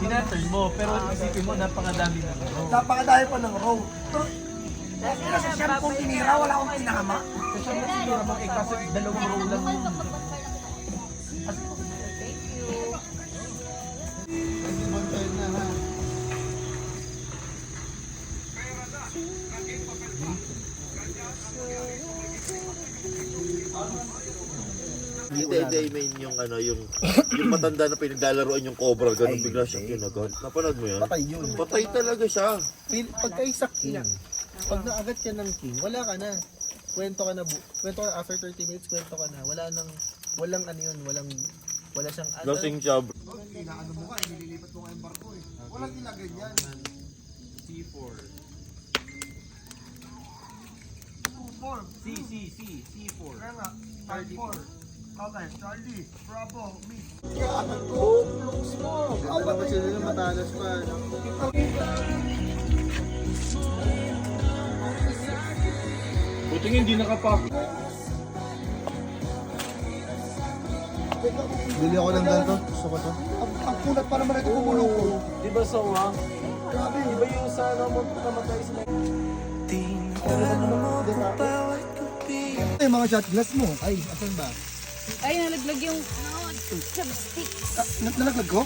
Pinaturn mo, pero isipin mo, napakadami na row. Napakadami pa ng row. Pero, sa siyam kong tinira, wala akong tinama. Kasi mo siguro mo, kasi dalawang row lang yun. Hindi, I mean yung ano, yung matanda na pinaglalaroan yung cobra, ganun bigla siya kinagat. Napanood mo yun? Patay yun. Patay talaga siya. Pagka isa king, pag naagat ka ng king, wala ka na. Kwento ka na, kwento ka after 30 minutes, kwento ka na. Walang ano yun, wala siyang ano. Lasing siya. Inaano mo ka, nililipat mo nga yung barko eh. Walang ilagay yan. C4. 2-4. C4. Kaya nga, 5-4. Okay, Charlie, Bravo, me. Dapat sila na matalas pa. Buting hindi nakapak. Bili ako ng ganito. Gusto ko to. Ang kunat pa naman ito bumulong ko. Di ba sawa? Di ba yung sa ano mo kamatay sila? Ito yung mga shot glass mo. Ay, asan ba? Ay, nalaglag yung chopstick. Nalaglag ko?